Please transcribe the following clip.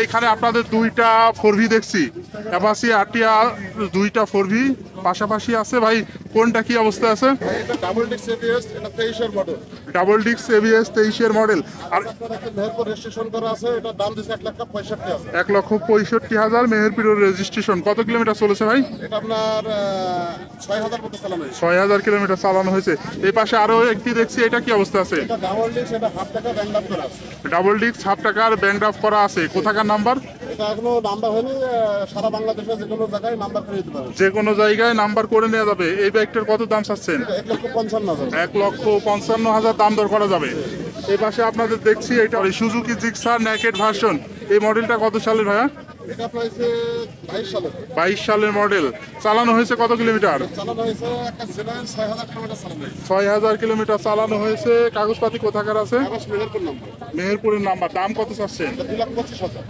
এখানে আপনাদের দুইটা 4V দেখছি, অ্যাপাচি আরটিআ দুইটা 4V পাশাপাশি আছে ভাই, কোনটা কি অবস্থা আছে? এটা ডাবল ডিস্ক এবিএস, এটা 23 এর মডেল। ডাবল ডিস্ক এবিএস 23-এর মডেল। আর আপনার একটা মেহেরপুর রেজিস্ট্রেশন করা আছে, এটা দাম দিচ্ছে 1,65,000। 1,65,000 মেহেরপুরের রেজিস্ট্রেশন। কত কিলোমিটার চলেছে ভাই? এটা আপনার 6,000 মতো চালানো হয়েছে। 6,000 কিলোমিটার চালানো হয়েছে। এই পাশে আরো একটি দেখছি, এটা কি অবস্থা আছে? এটা ডাবল ডিস্ক, এটা হাফ টাকা ব্যাংক আপ করা আছে। ডাবল ডিস্ক হাফ টাকার ব্যাংক ড্রাফট করা আছে। কোথাকার নাম্বার? এটা এখনো নাম্বার হয়নি, সারা বাংলাদেশে যে কোনো জায়গায় নাম্বার করে দিতে পারবে। যে কোনো জায়গায় নাম্বার করে নেওয়া যাবে। এই বাইকটার কত দাম চাচ্ছেন? এটা 1,55,000। 1,55,000 দাম দর করা যাবে। এই পাশে আপনাদের দেখছি এটা সুজুকি জিক্সার নেকেড ভার্সন। এই মডেলটা কত সালের ভাইয়া? এটা আপনার হচ্ছে 22 সালের। 22 সালের মডেল। চালানো হয়েছে কত কিলোমিটার? চালানো হয়েছে একটা জেনারেল 6,000 কিলোমিটার চালানো হয়েছে। 6,000 কিলোমিটার চালানো হয়েছে। কাগজপাতি কোথাকার আছে? কাগজ মেহেরপুর নাম্বার। মেহেরপুরের নাম্বার। দাম কত চাচ্ছেন? এটা 2,25,000।